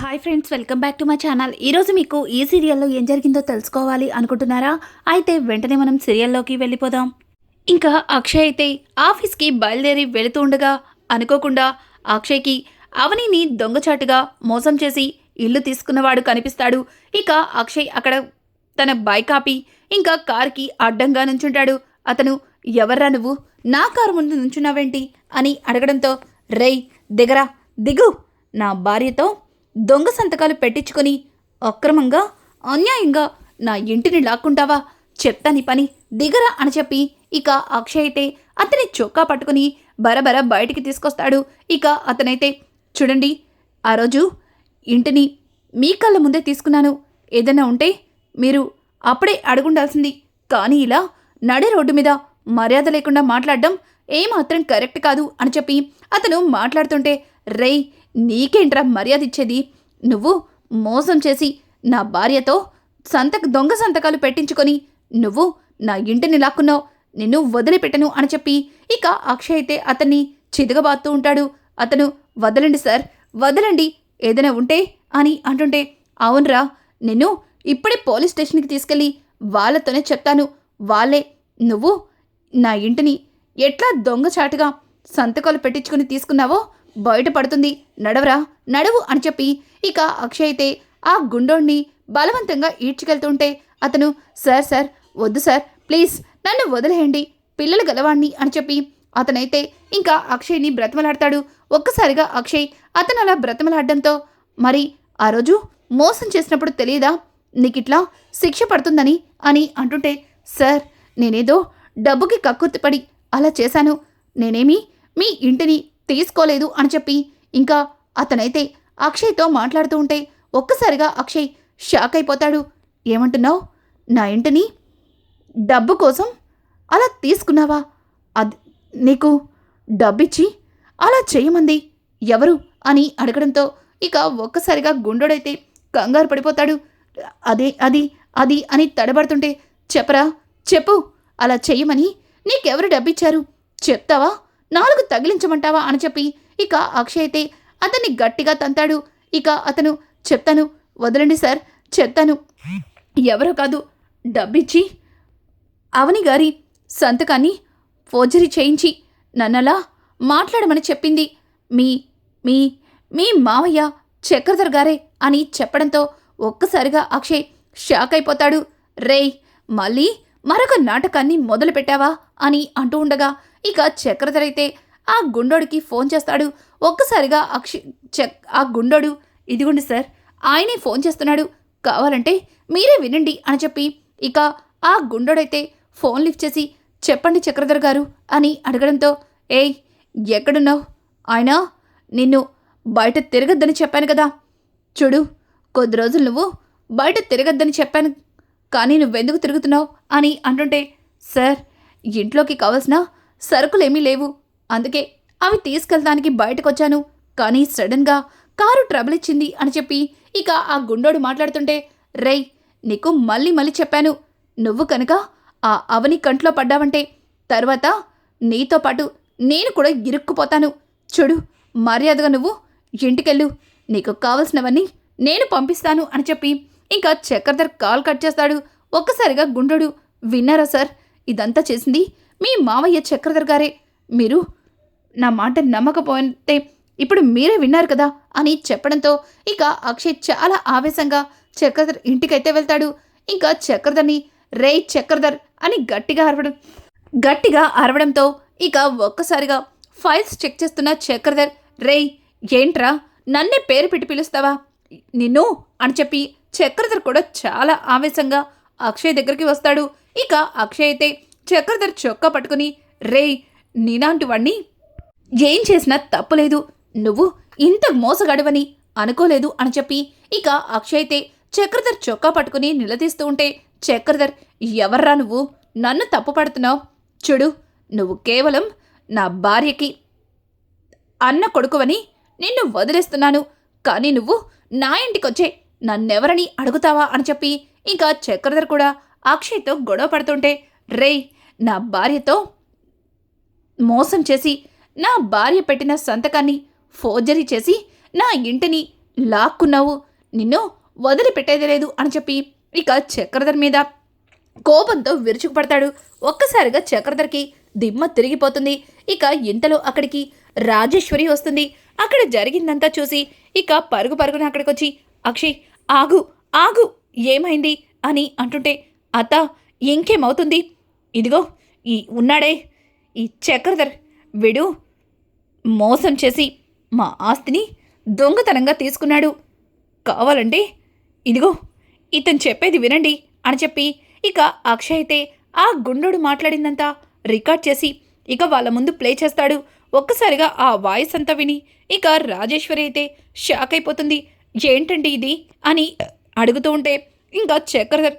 Hi friends, welcome back to my channel. ఈరోజు మీకు ఈ సీరియల్లో ఏం జరిగిందో తెలుసుకోవాలి అనుకుంటున్నారా? అయితే వెంటనే మనం సీరియల్లోకి వెళ్ళిపోదాం. ఇంకా అక్షయ్ అయితే ఆఫీస్కి బయలుదేరి వెళుతూ ఉండగా అనుకోకుండా అక్షయ్కి అవనిని దొంగచాటుగా మోసం చేసి ఇల్లు తీసుకున్నవాడు కనిపిస్తాడు. ఇక అక్షయ్ అక్కడ తన బైక్ ఆపి ఇంకా కార్కి అడ్డంగా నుంచుంటాడు. అతను, ఎవర్రా నువ్వు, నా కారు ముందు నుంచున్నావేంటి అని అడగడంతో, రేయ్ దిగరా, దిగు, నా భార్యతో దొంగ సంతకాలు పెట్టించుకొని అక్రమంగా అన్యాయంగా నా ఇంటిని లాక్కుంటావా, చెప్తాని పని, దిగరా అని చెప్పి ఇక అక్షయ్ అయితే అతని చొక్కా పట్టుకుని బరబర బయటికి తీసుకొస్తాడు. ఇక అతనైతే, చూడండి, ఆ రోజు ఇంటిని మీ కళ్ళ ముందే తీసుకున్నాను, ఏదైనా ఉంటే మీరు అప్పుడే అడుగుండాల్సింది, కానీ ఇలా నడి రోడ్డు మీద మర్యాద లేకుండా మాట్లాడడం ఏమాత్రం కరెక్ట్ కాదు అని చెప్పి అతను మాట్లాడుతుంటే, రేయ్ నీకేంట్రా మర్యాద ఇచ్చేది, నువ్వు మోసం చేసి నా భార్యతో దొంగ సంతకాలు పెట్టించుకొని నువ్వు నా ఇంటిని లాక్కున్నావు, నిన్ను వదిలిపెట్టను అని చెప్పి ఇక అక్షయ్ అయితే అతన్ని చితకబాత్తూ ఉంటాడు. అతను, వదలండి సార్, వదలండి, ఏదైనా ఉంటే అని అంటుంటే, అవునరా, నిన్ను ఇప్పుడే పోలీస్ స్టేషన్కి తీసుకెళ్ళి వాళ్ళతోనే చెప్తాను, వాళ్ళే నువ్వు నా ఇంటిని ఎట్లా దొంగచాటుగా సంతకాలు పెట్టించుకుని తీసుకున్నావో బయటపడుతుంది, నడవరా, నడవు అని చెప్పి ఇక అక్షయ్ అయితే ఆ గుండోణ్ణి బలవంతంగా ఈడ్చుకెళ్తుంటే అతను, సార్ సార్ వద్దు సార్, ప్లీజ్ నన్ను వదిలేయండి, పిల్లలు గలవాణ్ణి అని చెప్పి అతనైతే ఇంకా అక్షయ్ని బ్రతిమలాడతాడు. ఒక్కసారిగా అక్షయ్ అతను అలా బ్రతిమలాడడంతో, మరి ఆ రోజు మోసం చేసినప్పుడు తెలియదా నీకిట్లా శిక్ష పడుతుందని అని అంటుంటే, సార్ నేనేదో డబ్బుకి కక్కుర్తిపడి అలా చేశాను, నేనేమీ మీ ఇంటిని తీసుకోలేదు అని చెప్పి ఇంకా అతనైతే అక్షయ్తో మాట్లాడుతూ ఉంటే ఒక్కసారిగా అక్షయ్ షాక్ అయిపోతాడు. ఏమంటున్నావు, నా ఇంటిని డబ్బు కోసం అలా తీసుకున్నావా, అది నీకు డబ్బిచ్చి అలా చేయమంది ఎవరు అని అడగడంతో ఇక ఒక్కసారిగా గుండోడైతే కంగారు పడిపోతాడు. అదే అది అది అని తడబడుతుంటే, చెప్పరా, చెప్పు, అలా చెయ్యమని నీకెవరు డబ్బిచ్చారు, చెప్తావా, నాలుగు తగిలించమంటావా అని చెప్పి ఇక అక్షయ్ అయితే అతన్ని గట్టిగా తంతాడు. ఇక అతను, చెప్తాను, వదలండి సార్, చెప్తాను, ఎవరో కాదు, డబ్బిచ్చి అవని గారి సంతకాన్ని ఫోర్జరీ చేయించి నన్నలా మాట్లాడమని చెప్పింది మీ మీ మీ మావయ్య చక్రధర్ గారే అని చెప్పడంతో ఒక్కసారిగా అక్షయ్ షాక్ అయిపోతాడు. రేయ్ మళ్ళీ మరొక నాటకాన్ని మొదలు పెట్టావా అని అంటూ ఉండగా ఇక చక్రధర్ అయితే ఆ గుండోడికి ఫోన్ చేస్తాడు. ఒక్కసారిగా ఆ గుండోడు, ఇదిగోండి సార్, ఆయనే ఫోన్ చేస్తున్నాడు, కావాలంటే మీరే వినండి అని చెప్పి ఇక ఆ గుండోడైతే ఫోన్ లిఫ్ట్ చేసి, చెప్పండి చక్రధర్ గారు అని అడగడంతో, ఏయ్ ఎక్కడున్నావు, ఆయన నిన్ను బయట తిరగద్దని చెప్పాను కదా, చూడు, కొద్ది రోజులు నువ్వు బయట తిరగద్దని చెప్పాను, కానీ నువ్వెందుకు తిరుగుతున్నావు అని అంటుంటే, సార్ ఇంట్లోకి కావాల్సిన సరుకులేమీ లేవు, అందుకే అవి తీసుకెళ్ళడానికి బయటకొచ్చాను, కానీ సడన్గా కారు ట్రబుల్ ఇచ్చింది అని చెప్పి ఇక ఆ గుండోడు మాట్లాడుతుంటే, రేయ్ నీకు మళ్ళీ మళ్ళీ చెప్పాను, నువ్వు కనుక ఆ అవని కంట్లో పడ్డావంటే తర్వాత నీతో పాటు నేను కూడా ఇరుక్కుపోతాను, చూడు, మర్యాదగా నువ్వు ఇంటికెళ్ళు, నీకు కావలసినవన్నీ నేను పంపిస్తాను అని చెప్పి ఇంకా చక్రధర్ కాల్ కట్ చేస్తాడు. ఒక్కసారిగా గుండోడు, విన్నారా సార్, ఇదంతా చేసింది మీ మావయ్య చక్రధర్ గారే, మీరు నా మాట నమ్మకపోతే ఇప్పుడు మీరే విన్నారు కదా అని చెప్పడంతో ఇక అక్షయ్ చాలా ఆవేశంగా చక్రధర్ ఇంటికైతే వెళ్తాడు. ఇంకా చక్రధర్ని, రేయ్ చక్రధర్ అని గట్టిగా అరవడంతో ఇక ఒక్కసారిగా ఫైల్స్ చెక్ చేస్తున్న చక్రధర్, రేయ్ ఏంట్రా నన్నే పేరు పెట్టి పిలుస్తావా నిన్ను అని చెప్పి చక్రధర్ కూడా చాలా ఆవేశంగా అక్షయ్ దగ్గరికి వస్తాడు. ఇక అక్షయ్ అయితే చక్రధర్ చొక్కా పట్టుకుని, రేయ్ నీలాంటి వాణ్ణి ఏం చేసినా తప్పులేదు, నువ్వు ఇంత మోసగాడివని అనుకోలేదు అని చెప్పి ఇక అక్షయ్ అయితే చక్రధర్ చొక్కా పట్టుకుని నిలదీస్తూ ఉంటే, చక్రధర్ ఎవర్రా నువ్వు, నన్ను తప్పు పడుతున్నావు, చూడు, నువ్వు కేవలం నా భార్యకి అన్న కొడుకువని నిన్ను వదిలేస్తున్నాను, కానీ నువ్వు నా ఇంటికొచ్చే నన్నెవరని అడుగుతావా అని చెప్పి ఇంకా చక్రధర్ కూడా అక్షయ్తో గొడవ పడుతుంటే, రేయ్ నా భార్యతో మోసం చేసి నా భార్య పెట్టిన సంతకాన్ని ఫోర్జరీ చేసి నా ఇంటిని లాక్కున్నావు, నిన్ను వదిలిపెట్టేది లేదు అని చెప్పి ఇక చక్రధర్ మీద కోపంతో విరుచుకుపడతాడు. ఒక్కసారిగా చక్రధర్కి దిమ్మ తిరిగిపోతుంది. ఇక ఇంతలో అక్కడికి రాజేశ్వరి వస్తుంది. అక్కడ జరిగిందంతా చూసి ఇక పరుగు పరుగున అక్కడికొచ్చి, అక్షయ్ ఆగు ఆగు, ఏమైంది అని అంటుంటే, అత్త ఇంకేమవుతుంది, ఇదిగో ఈ ఉన్నాడే ఈ చక్రధర్, వీడు మోసం చేసి మా ఆస్తిని దొంగతనంగా తీసుకున్నాడు. కావాలంటే ఇదిగో ఇతను చెప్పేది వినండి అని చెప్పి ఇక అక్షయ్ అయితే ఆ గుండోడు మాట్లాడిందంతా రికార్డ్ చేసి ఇక వాళ్ళ ముందు ప్లే చేస్తాడు. ఒక్కసారిగా ఆ వాయిస్ అంతా విని ఇక రాజేశ్వరి అయితే షాక్ అయిపోతుంది. ఏంటండి ఇది అని అడుగుతూ ఉంటే ఇంకా చక్రధర్,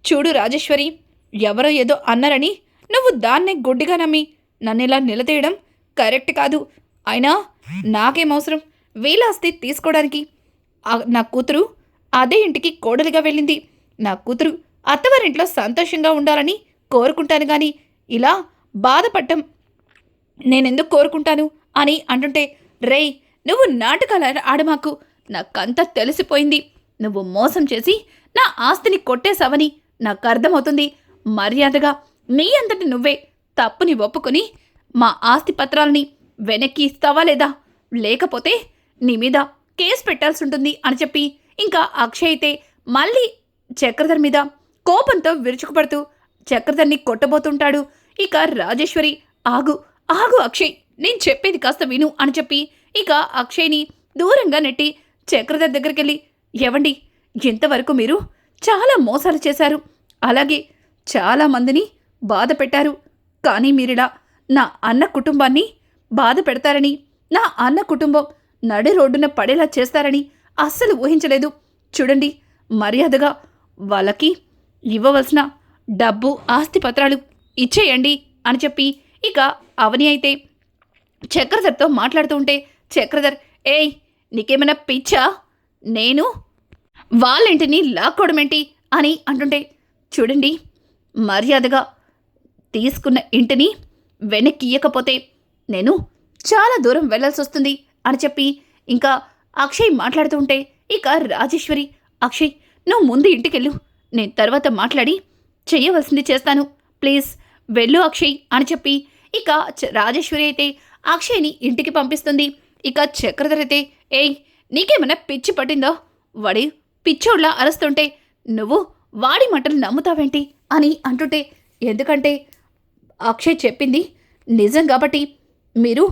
చూడు రాజేశ్వరి, ఎవరో ఏదో అన్నారని నువ్వు దాన్నే గుడ్డిగా నమ్మి నన్ను ఇలా నిలదీయడం కరెక్ట్ కాదు. అయినా నాకేం అవసరం వీళ్ళ ఆస్తి తీసుకోవడానికి? నా కూతురు అదే ఇంటికి కోడలిగా వెళ్ళింది. నా కూతురు అత్తవారింట్లో సంతోషంగా ఉండాలని కోరుకుంటాను, కానీ ఇలా బాధపడటం నేనెందుకు కోరుకుంటాను అని అంటుంటే, రేయ్ నువ్వు నాటకాలు ఆడమాకు, నాకంతా తెలిసిపోయింది. నువ్వు మోసం చేసి నా ఆస్తిని కొట్టేశావని నాకు అర్థమవుతుంది. మర్యాదగా నీ అంతటి నువ్వే తప్పుని ఒప్పుకొని మా ఆస్తి పత్రాలని వెనక్కి ఇస్తావా లేదా, లేకపోతే నీ మీద కేసు పెట్టాల్సి ఉంటుంది అని చెప్పి ఇంకా అక్షయ్ అయితే మళ్ళీ చక్రధర్ మీద కోపంతో విరుచుకుపడుతూ చక్రధర్ని కొట్టబోతుంటాడు. ఇక రాజేశ్వరి, ఆగు ఆగు అక్షయ్, నేను చెప్పేది కాస్త విను అని చెప్పి ఇక అక్షయ్ని దూరంగా నెట్టి చక్రధర్ దగ్గరికి వెళ్ళి, ఎవండి, ఇంతవరకు మీరు చాలా మోసాలు చేశారు, అలాగే చాలామందిని బాధ పెట్టారు, కానీ మీరిలా నా అన్న కుటుంబాన్ని బాధ పెడతారని, నా అన్న కుటుంబం నడి రోడ్డున పడేలా చేస్తారని అస్సలు ఊహించలేదు. చూడండి, మర్యాదగా వాళ్ళకి ఇవ్వవలసిన డబ్బు ఆస్తి పత్రాలు ఇచ్చేయండి అని చెప్పి ఇక అవని అయితే చక్రధర్తో మాట్లాడుతూ ఉంటే, చక్రధర్, ఏయ్ నీకేమైనా పిచ్చా, నేను వాళ్ళింటిని లాక్కోవడమేంటి అని అంటుంటే, చూడండి, మర్యాదగా తీసుకున్న ఇంటిని వెనక్కి ఇయ్యకపోతే నేను చాలా దూరం వెళ్లాల్సి వస్తుంది అని చెప్పి ఇంకా అక్షయ్ మాట్లాడుతూ ఉంటే ఇక రాజేశ్వరి, అక్షయ్ నువ్వు ముందు ఇంటికెళ్ళు, నేను తర్వాత మాట్లాడి చెయ్యవలసింది చేస్తాను, ప్లీజ్ వెళ్ళు అక్షయ్ అని చెప్పి ఇక రాజేశ్వరి అయితే అక్షయ్ని ఇంటికి పంపిస్తుంది. ఇక చక్రధర్ అయితే, ఏయ్ నీకేమైనా పిచ్చి పట్టిందో, వాడి పిచ్చోడ్లా అరుస్తుంటే నువ్వు వాడి మాటలు నమ్ముతావేంటి అని అంటుంటే, ఎందుకంటే అక్షయ్ చెప్పింది నిజం కాబట్టి, మీరు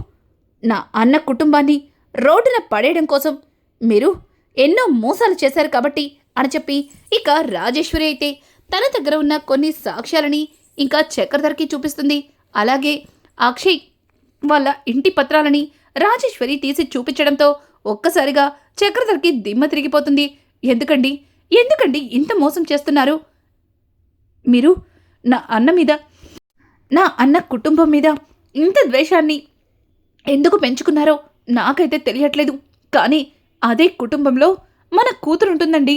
నా అన్న కుటుంబాన్ని రోడ్డున పడేయడం కోసం మీరు ఎన్నో మోసాలు చేశారు కాబట్టి అని చెప్పి ఇక రాజేశ్వరి అయితే తన దగ్గర ఉన్న కొన్ని సాక్ష్యాలని ఇంకా చక్రధర్కి చూపిస్తుంది. అలాగే అక్షయ్ వాళ్ళ ఇంటి పత్రాలని రాజేశ్వరి తీసి చూపించడంతో ఒక్కసారిగా చక్రధర్కి దిమ్మ తిరిగిపోతుంది. ఎందుకండి ఇంత మోసం చేస్తున్నారు? మీరు నా అన్న మీద, నా అన్న కుటుంబం మీద ఇంత ద్వేషాన్ని ఎందుకు పెంచుకున్నారో నాకైతే తెలియట్లేదు, కానీ అదే కుటుంబంలో మన కూతురుంటుందండి.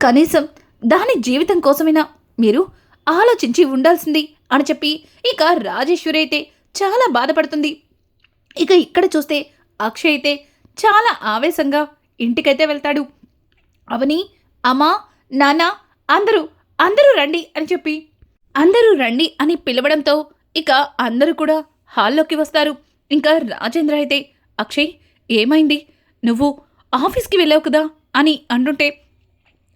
కనీసం దాని జీవితం కోసమైనా మీరు ఆలోచించి ఉండాల్సింది అని చెప్పి ఇక రాజేశ్వరి అయితే చాలా బాధపడుతుంది. ఇక ఇక్కడ చూస్తే అక్షయ్ అయితే చాలా ఆవేశంగా ఇంటికైతే వెళ్తాడు. అవని, అమ్మా, నాన్న, అందరూ రండి అని చెప్పి అందరూ రండి అని పిలవడంతో ఇక అందరూ కూడా హాల్లోకి వస్తారు. ఇంకా రాజేంద్ర అయితే, అక్షయ్ ఏమైంది, నువ్వు ఆఫీస్కి వెళ్ళావు కదా అని అంటుంటే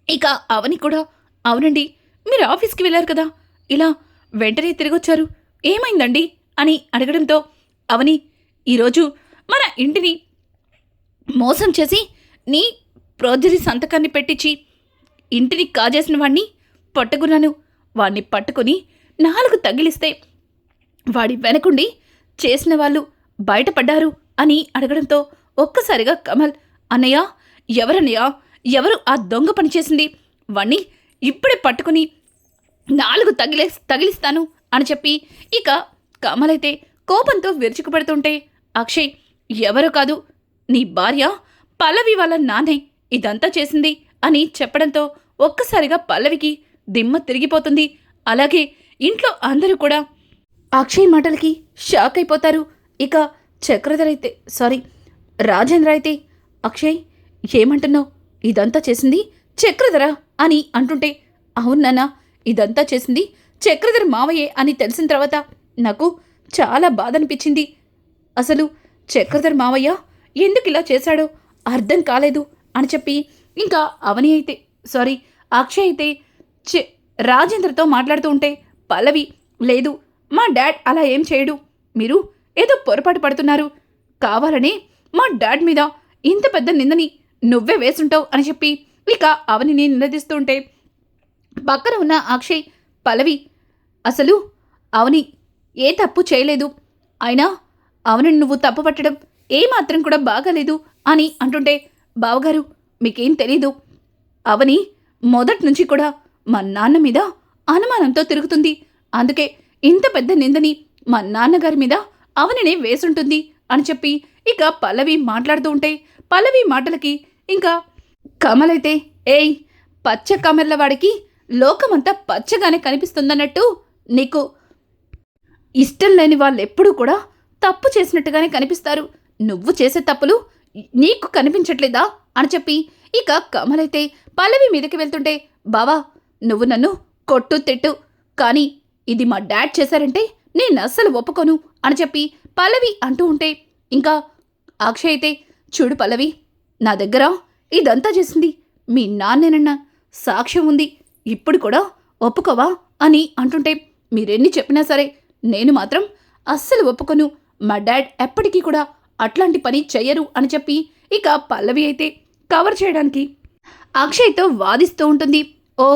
ఇక అవని కూడా, అవునండి మీరు ఆఫీస్కి వెళ్ళారు కదా, ఇలా వెంటనే తిరిగొచ్చారు, ఏమైందండి అని అడగడంతో, అవని ఈరోజు మన ఇంటిని మోసం చేసి నీ ప్రోజరీ సంతకాన్ని పెట్టించి ఇంటిని కాజేసిన వాణ్ణి పట్టుకున్నాను, వాణ్ణి పట్టుకుని 4 తగిలిస్తే వాడి వెనకుండి చేసిన వాళ్ళు బయటపడ్డారు అని అడగడంతో ఒక్కసారిగా కమల్, అన్నయ్య ఎవరన్నయ్య, ఎవరు ఆ దొంగ పని చేసింది, వాణ్ణి ఇప్పుడే పట్టుకుని 4 తగిలిస్తాను అని చెప్పి ఇక కమల్ అయితే కోపంతో విరుచుకుపడుతుంటే, అక్షయ్ ఎవరో కాదు, నీ భార్య పల్లవి వాళ్ళ నాన్నే ఇదంతా చేసింది అని చెప్పడంతో ఒక్కసారిగా పల్లవికి దిమ్మ తిరిగిపోతుంది. అలాగే ఇంట్లో అందరూ కూడా అక్షయ్ మాటలకి షాక్ అయిపోతారు. ఇక చక్రధర్ అయితే రాజేంద్ర అయితే, అక్షయ్ ఏమంటున్నావు? ఇదంతా చేసింది చక్రధర అని అంటుంటే, అవును నాన్న, ఇదంతా చేసింది చక్రధర మావయ్యే అని తెలిసిన తర్వాత నాకు చాలా బాధ అనిపించింది. అసలు చక్రధర్ మావయ్య ఎందుకు ఇలా చేశాడో అర్థం కాలేదు అని చెప్పి ఇంకా అవని అయితే అక్షయ్ అయితే రాజేంద్రతో మాట్లాడుతూ ఉంటే పల్లవి, లేదు మా డాడ్ అలా ఏం చేయడు, మీరు ఏదో పొరపాటు పడుతున్నారు, కావాలని మా డాడ్ మీద ఇంత పెద్ద నిందని నువ్వే వేసుంటావు అని చెప్పి ఇక అవనిని నిలదీస్తూ ఉంటే పక్కన ఉన్న అక్షయ్, పల్లవి, అసలు అవని ఏ తప్పు చేయలేదు, అయినా అవనిని నువ్వు తప్పు పట్టడం ఏమాత్రం కూడా బాగాలేదు అని అంటుంటే, బావగారు మీకేం తెలీదు, అవని మొదటి నుంచి కూడా మా నాన్న మీద అనుమానంతో తిరుగుతుంది, అందుకే ఇంత పెద్ద నిందని మా నాన్నగారి మీద అవనినే వేసుంటుంది అని చెప్పి ఇక పల్లవి మాట్లాడుతూ ఉంటే పల్లవి మాటలకి ఇంకా కమలైతే, ఏయ్ పచ్చ కమర్ల వాడికి లోకమంతా పచ్చగానే కనిపిస్తుందన్నట్టు నీకు ఇష్టం లేని వాళ్ళెప్పుడూ కూడా తప్పు చేసినట్టుగానే కనిపిస్తారు, నువ్వు చేసే తప్పులు నీకు కనిపించట్లేదా అని చెప్పి ఇక కమలైతే పల్లవి మీదకి వెళ్తుంటే, బావా నువ్వు నన్ను కొట్టు తిట్టు, కానీ ఇది మా డాడ్ చేశారంటే నేను అస్సలు ఒప్పుకోను అని చెప్పి పల్లవి అంటూ ఉంటే ఇంకా అక్షయ్ అయితే, చూడు పల్లవి, నా దగ్గర ఇదంతా చేసింది మీ నాన్నేనన్న సాక్ష్యం ఉంది, ఇప్పుడు కూడా ఒప్పుకోవా అని అంటుంటే, మీరెన్ని చెప్పినా సరే నేను మాత్రం అస్సలు ఒప్పుకోను, మా డాడ్ ఎప్పటికీ కూడా అట్లాంటి పని చెయ్యరు అని చెప్పి ఇక పల్లవి అయితే కవర్ చేయడానికి అక్షయ్తో వాదిస్తూ ఉంటుంది. ఓ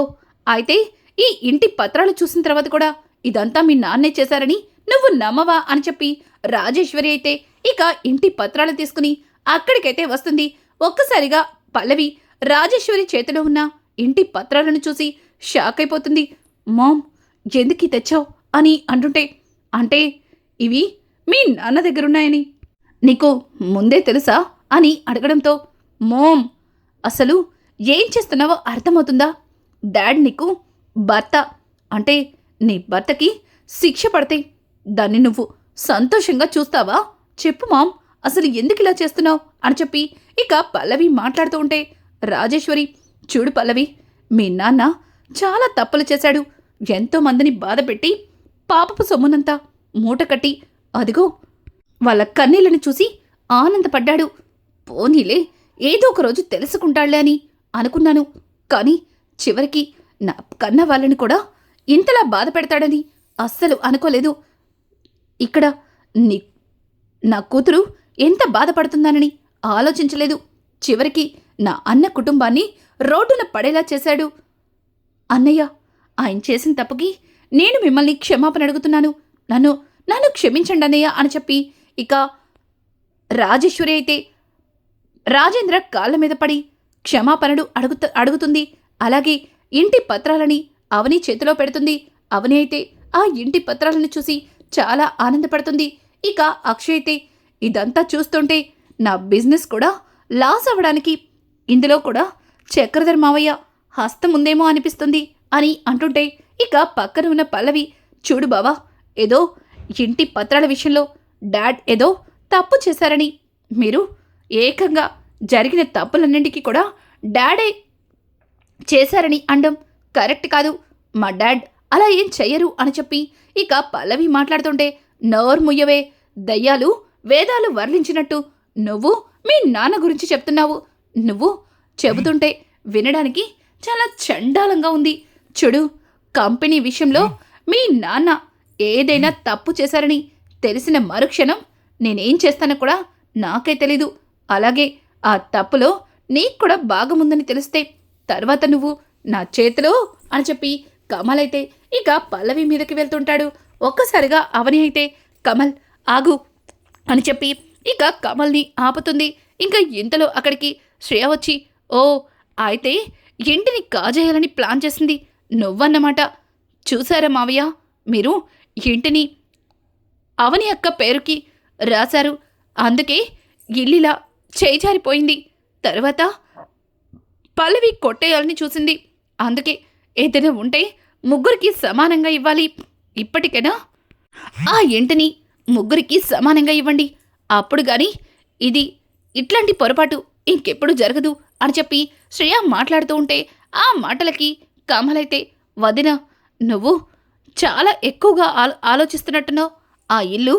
అయితే ఈ ఇంటి పత్రాలు చూసిన తర్వాత కూడా ఇదంతా మీ నాన్నే చేశారని నువ్వు నమ్మవా అని చెప్పి రాజేశ్వరి అయితే ఇక ఇంటి పత్రాలు తీసుకుని అక్కడికైతే వస్తుంది. ఒక్కసారిగా పల్లవి రాజేశ్వరి చేతిలో ఉన్న ఇంటి పత్రాలను చూసి షాక్ అయిపోతుంది. మామ్ ఎందుకు తెచ్చావు అని అంటుంటే, అంటే ఇవి మీ నాన్న దగ్గరున్నాయని నీకు ముందే తెలుసా అని అడగడంతో, మోమ్ అసలు ఏం చేస్తున్నావో అర్థమవుతుందా, డాడ్ నీకు భర్త, అంటే నీ భర్తకి శిక్ష పడితే దాన్ని నువ్వు సంతోషంగా చూస్తావా చెప్పు మామ్, అసలు ఎందుకు ఇలా చేస్తున్నావు అని చెప్పి ఇక పల్లవి మాట్లాడుతూ ఉంటే రాజేశ్వరి, చూడు పల్లవి, మీ నాన్న చాలా తప్పులు చేశాడు, ఎంతో మందిని బాధపెట్టి పాపపు సొమ్మునంతా మూట కట్టి అదిగో వాళ్ళ కన్నీళ్ళని చూసి ఆనందపడ్డాడు, పోనీలే ఏదో ఒక రోజు తెలుసుకుంటాళ్లే అని అనుకున్నాను, కానీ చివరికి నా కన్న వాళ్ళని కూడా ఇంతలా బాధ పెడతాడని అస్సలు అనుకోలేదు, ఇక్కడ నా కూతురు ఎంత బాధపడుతుందానని ఆలోచించలేదు, చివరికి నా అన్న కుటుంబాన్ని రోడ్డున పడేలా చేశాడు, అన్నయ్య ఆయన చేసిన తప్పుకి నేను మిమ్మల్ని క్షమాపణ అడుగుతున్నాను, నన్ను క్షమించండి అన్నయ్య అని చెప్పి ఇక రాజేశ్వరి అయితే రాజేంద్ర కాళ్ళ మీద పడి క్షమాపణలు అడుగుతుంది. అలాగే ఇంటి పత్రాలని అవని చేతిలో పెడుతుంది. అవని అయితే ఆ ఇంటి పత్రాలను చూసి చాలా ఆనందపడుతుంది. ఇక అక్షయ్ అయితే ఇదంతా చూస్తుంటే నా బిజినెస్ కూడా లాస్ అవ్వడానికి ఇందులో కూడా చక్రధర్ మావయ్య హస్తం ఉందేమో అనిపిస్తుంది అని అంటుంటే ఇక పక్కన ఉన్న పల్లవి, చూడు బావా, ఏదో ఇంటి పత్రాల విషయంలో డాడ్ ఏదో తప్పు చేశారని మీరు ఏకంగా జరిగిన తప్పులన్నింటికీ కూడా డాడే చేశారని అనడం కరెక్ట్ కాదు, మా డాడ్ అలా ఏం చెయ్యరు అని చెప్పి ఇక పల్లవి మాట్లాడుతుంటే, నోరు ముయ్యవే, దయ్యాలు వేదాలు వర్లించినట్టు నువ్వు మీ నాన్న గురించి చెప్తున్నావు, నువ్వు చెబుతుంటే వినడానికి చాలా చండాలంగా ఉంది, చూడు కంపెనీ విషయంలో మీ నాన్న ఏదైనా తప్పు చేశారని తెలిసిన మరుక్షణం నేనేం చేస్తానో కూడా నాకే తెలీదు, అలాగే ఆ తప్పులో నీకు కూడా భాగముందని తెలిస్తే తర్వాత నువ్వు నా చేతిలో అని చెప్పి కమల్ అయితే ఇక పల్లవి మీదకి వెళ్తుంటాడు. ఒక్కసారిగా అవని అయితే, కమల్ ఆగు అని చెప్పి ఇక కమల్ని ఆపుతుంది. ఇంకా ఇంతలో అక్కడికి శ్రేయ వచ్చి, ఓ అయితే ఇంటిని కాజేయాలని ప్లాన్ చేసింది నువ్వన్నమాట, చూసారా మావయ్య, మీరు ఇంటిని అవని అక్క పేరుకి రాశారు, అందుకే ఇల్లిలా చేజారిపోయింది, తర్వాత పల్లవి కొట్టేయాలని చూసింది, అందుకే ఏదైనా ఉంటే ముగ్గురికి సమానంగా ఇవ్వాలి, ఇప్పటికైనా ఆ ఇంటిని ముగ్గురికి సమానంగా ఇవ్వండి, అప్పుడు కానీ ఇది ఇట్లాంటి పొరపాటు ఇంకెప్పుడు జరగదు అని చెప్పి శ్రేయ మాట్లాడుతూ ఉంటే ఆ మాటలకి కమలైతే వదిన నువ్వు చాలా ఎక్కువగా ఆలోచిస్తున్నట్టున్నావు. ఆ ఇల్లు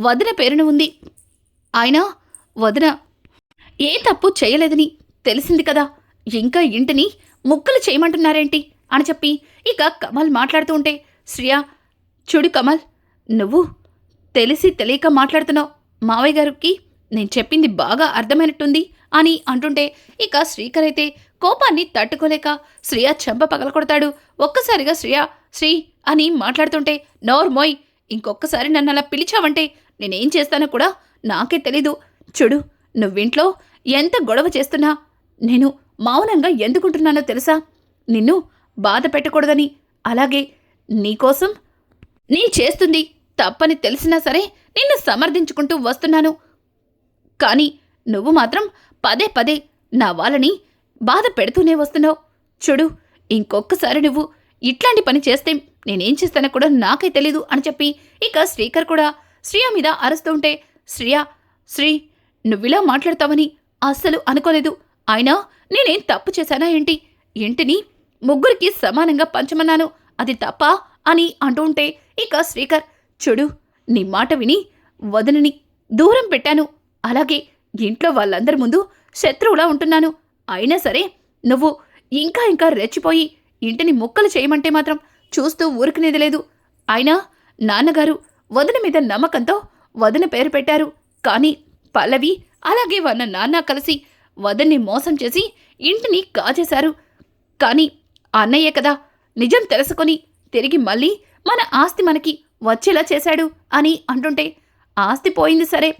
వదిన పేరున ఉంది. ఆయన వదిన ఏ తప్పు చేయలేదని తెలిసింది కదా, ఇంకా ఇంటిని ముక్కలు చేయమంటున్నారేంటి అని చెప్పి ఇక కమల్ మాట్లాడుతూ ఉంటే శ్రేయ చూడు కమల్, నువ్వు తెలిసి తెలియక మాట్లాడుతున్నావు. మావయ్య గారికి నేను చెప్పింది బాగా అర్థమైనట్టుంది అని అంటుంటే ఇక శ్రీకర్ అయితే కోపాన్ని తట్టుకోలేక శ్రేయ చెంప పగలకొడతాడు. ఒక్కసారిగా శ్రీ అని మాట్లాడుతుంటే నోర్మోయ్, ఇంకొక్కసారి నన్ను అలా పిలిచావంటే నేనేం చేస్తానో కూడా నాకే తెలీదు. చూడు, నువ్వింట్లో ఎంత గొడవ చేస్తున్నా నేను మౌనంగా ఎందుకుంటున్నానో తెలుసా? నిన్ను బాధ పెట్టకూడదని. అలాగే నీకోసం నేను చేస్తుంది తప్పని తెలిసినా సరే నిన్ను సమర్థించుకుంటూ వస్తున్నాను. కానీ నువ్వు మాత్రం పదే పదే నా వాళ్ళని బాధ పెడుతూనే వస్తున్నావు. చూడు, ఇంకొక్కసారి నువ్వు ఇట్లాంటి పని చేస్తే నేనేం చేస్తానో కూడా నాకే తెలీదు అని చెప్పి ఇక శ్రీకర్ కూడా శ్రేయ మీద అరుస్తూ ఉంటే శ్రీ నువ్విలా మాట్లాడతావని అస్సలు అనుకోలేదు. అయినా నేనేం తప్పు చేశానా ఏంటి? ఇంటిని ముగ్గురికి సమానంగా పంచమన్నాను, అది తప్పా అని అంటూ ఉంటే ఇక శ్రీకర్ చూడు, నీ మాట విని వదినని దూరం పెట్టాను. అలాగే ఇంట్లో వాళ్ళందరి ముందు శత్రువులా ఉంటున్నాను. అయినా సరే నువ్వు ఇంకా రెచ్చిపోయి ఇంటిని ముక్కలు చేయమంటే మాత్రం చూస్తూ ఊరుకునేది లేదు. అయినా నాన్నగారు వదిన మీద నమ్మకంతో వదిన పేరు పెట్టారు. కానీ పల్లవి అలాగే వాళ్ళ నాన్న కలిసి వదిన్ని మోసం చేసి ఇంటిని కాజేశారు. కానీ అన్నయ్య కదా నిజం తెలుసుకొని తిరిగి మళ్ళీ మన ఆస్తి మనకి వచ్చేలా చేశాడు అని అంటుంటే ఆస్తి పోయింది సరే,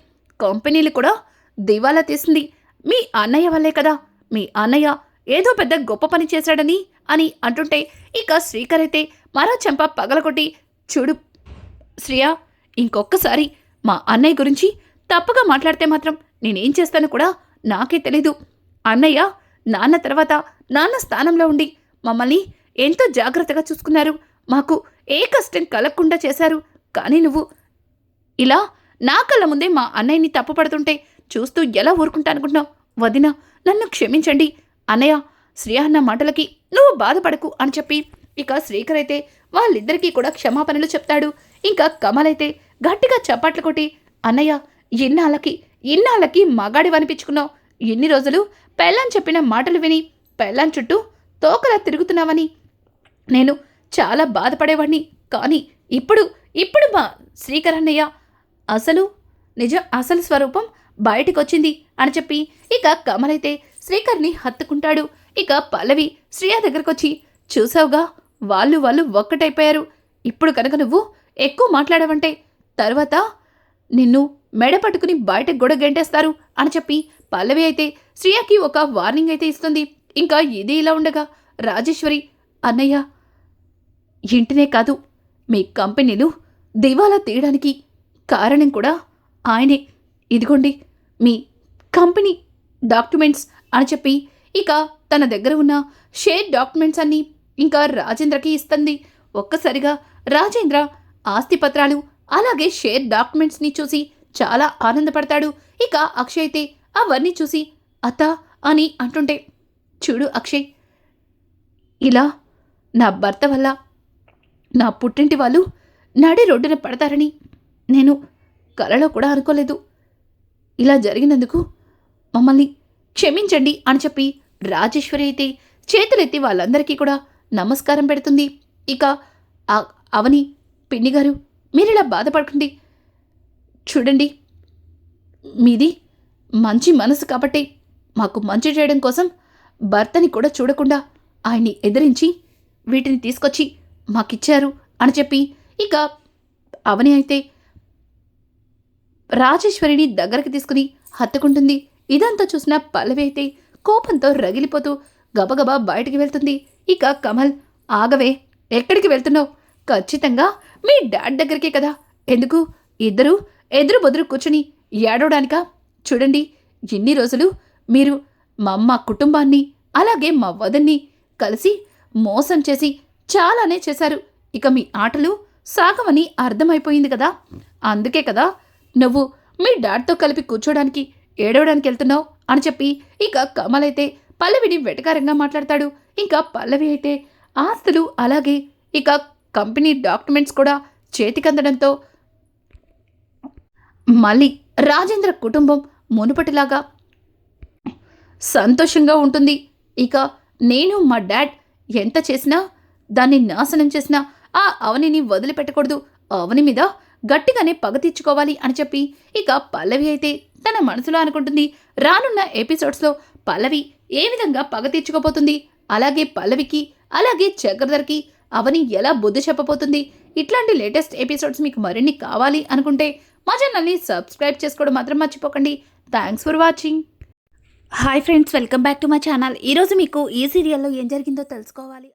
కంపెనీలు కూడా దివాలా తీసింది మీ అన్నయ్య వల్లే కదా. మీ అన్నయ్య ఏదో పెద్ద గొప్ప పని చేశాడని అని అంటుంటే ఇక శ్రీకర్ అయితే మరో చెంప పగలకొట్టి చూడు శ్రేయ, ఇంకొక్కసారి మా అన్నయ్య గురించి తప్పుగా మాట్లాడితే మాత్రం నేనేం చేస్తానో కూడా నాకే తెలీదు. అన్నయ్య నాన్న తర్వాత నాన్న స్థానంలో ఉండి మమ్మల్ని ఎంతో జాగ్రత్తగా చూసుకున్నారు. మాకు ఏ కష్టం కలగకుండా చేశారు. కానీ నువ్వు ఇలా నా కళ్ళ ముందే మా అన్నయ్యని తప్పుపడుతుంటే చూస్తూ ఎలా ఊరుకుంటానుకుంటున్నావు? వదిన, నన్ను క్షమించండి. అన్నయ్య, శ్రేయ అన్న మాటలకి నువ్వు బాధపడకు అని చెప్పి ఇక శ్రీకర్ అయితే వాళ్ళిద్దరికీ కూడా క్షమాపణలు చెప్తాడు. ఇంకా కమల్ అయితే గట్టిగా చప్పట్లు కొట్టి అన్నయ్య, ఇన్నాళ్ళకి మగాడివనిపించుకున్నావు. ఇన్ని రోజులు పెళ్ళాం చెప్పిన మాటలు విని పెళ్ళాం చుట్టూ తోకలా తిరుగుతున్నావని నేను చాలా బాధపడేవాడిని. కానీ ఇప్పుడు మా శ్రీకర్ అన్నయ్య అసలు స్వరూపం బయటికొచ్చింది అని చెప్పి ఇక కమల్ అయితే శ్రీకర్ని హత్తుకుంటాడు. ఇక పల్లవి శ్రేయ దగ్గరకొచ్చి చూసావుగా, వాళ్ళు ఒక్కటైపోయారు. ఇప్పుడు కనుక నువ్వు ఎక్కువ మాట్లాడవంటే తర్వాత నిన్ను మెడ పట్టుకుని బయటకు కూడా గెంటేస్తారు అని చెప్పి పల్లవి అయితే శ్రేయకి ఒక వార్నింగ్ అయితే ఇస్తుంది. ఇంకా ఇది ఇలా ఉండగా రాజేశ్వరి అన్నయ్య, ఇంటినే కాదు మీ కంపెనీలు దివాలా తీయడానికి కారణం కూడా ఆయనే. ఇదిగోండి మీ కంపెనీ డాక్యుమెంట్స్ అని చెప్పి ఇక తన దగ్గర ఉన్న షేర్ డాక్యుమెంట్స్ అన్నీ ఇంకా రాజేంద్రకి ఇస్తుంది. ఒక్కసారిగా రాజేంద్ర ఆస్తి పత్రాలు అలాగే షేర్ డాక్యుమెంట్స్ని చూసి చాలా ఆనందపడతాడు. ఇక అక్షయ్ అయితే అవన్నీ చూసి అత్త అని అంటుంటే చూడు అక్షయ్, ఇలా నా భర్త వల్ల నా పుట్టింటి వాళ్ళు నడి రోడ్డున పడతారని నేను కలలో కూడా అనుకోలేదు. ఇలా జరిగినందుకు మమ్మల్ని క్షమించండి అని చెప్పి రాజేశ్వరి అయితే చేతులెత్తి వాళ్ళందరికీ కూడా నమస్కారం పెడుతుంది. ఇక అవని, పిన్ని గారు, మీరిలా బాధపడకండి. చూడండి, మీది మంచి మనసు కాబట్టి మాకు మంచి చేయడం కోసం భర్తని కూడా చూడకుండా ఆయన్ని ఎదిరించి వీటిని తీసుకొచ్చి మాకిచ్చారు అని చెప్పి ఇక అవని అయితే రాజేశ్వరిని దగ్గరికి తీసుకుని హత్తుకుంటుంది. ఇదంతా చూసిన పల్లవి అయితే కోపంతో రగిలిపోతూ గబగబా బయటికి వెళ్తుంది. ఇక కమల్, ఆగవే, ఎక్కడికి వెళ్తున్నావు? ఖచ్చితంగా మీ డాడ్ దగ్గరికే కదా. ఎందుకు ఇద్దరు ఎదురు బొదురు కూర్చుని ఏడవడానికా? చూడండి, ఇన్ని రోజులు మీరు మా కుటుంబాన్ని అలాగే మా వదన్ని కలిసి మోసం చేసి చాలానే చేశారు. ఇక మీ ఆటలు సాగమని అర్థమైపోయింది కదా. అందుకే కదా నువ్వు మీ డాడ్తో కలిపి కూర్చోడానికి ఏడవడానికి వెళ్తున్నావు అని చెప్పి ఇక కమల్ అయితే పల్లవిని వెటకారంగా మాట్లాడతాడు. ఇంకా పల్లవి అయితే ఆస్తులు అలాగే ఇక కంపెనీ డాక్యుమెంట్స్ కూడా చేతికందడంతో మళ్ళీ రాజేంద్ర కుటుంబం మునుపటిలాగా సంతోషంగా ఉంటుంది. ఇక నేను మా డాడ్ ఎంత చేసినా దాన్ని నాశనం చేసినా ఆ అవనిని వదిలిపెట్టకూడదు, అవని మీద గట్టిగానే పగ తీర్చుకోవాలి అని చెప్పి ఇక పల్లవి అయితే తన మనసులో అనుకుంటుంది. రానున్న ఎపిసోడ్స్లో పల్లవి ఏ విధంగా పగ తీర్చుకోబోతుంది, అలాగే పల్లవికి అలాగే చక్రధర్కి అవని ఎలా బుద్ధి చెప్పబోతుంది, ఇట్లాంటి లేటెస్ట్ ఎపిసోడ్స్ మీకు మరిన్ని కావాలి అనుకుంటే మా ఛానల్ని సబ్స్క్రైబ్ చేసుకోవడం మాత్రం మర్చిపోకండి. Thanks for watching. Hi friends, welcome back to my channel. ఈరోజు మీకు ఈ సీరియల్లో ఏం జరిగిందో తెలుసుకోవాలి.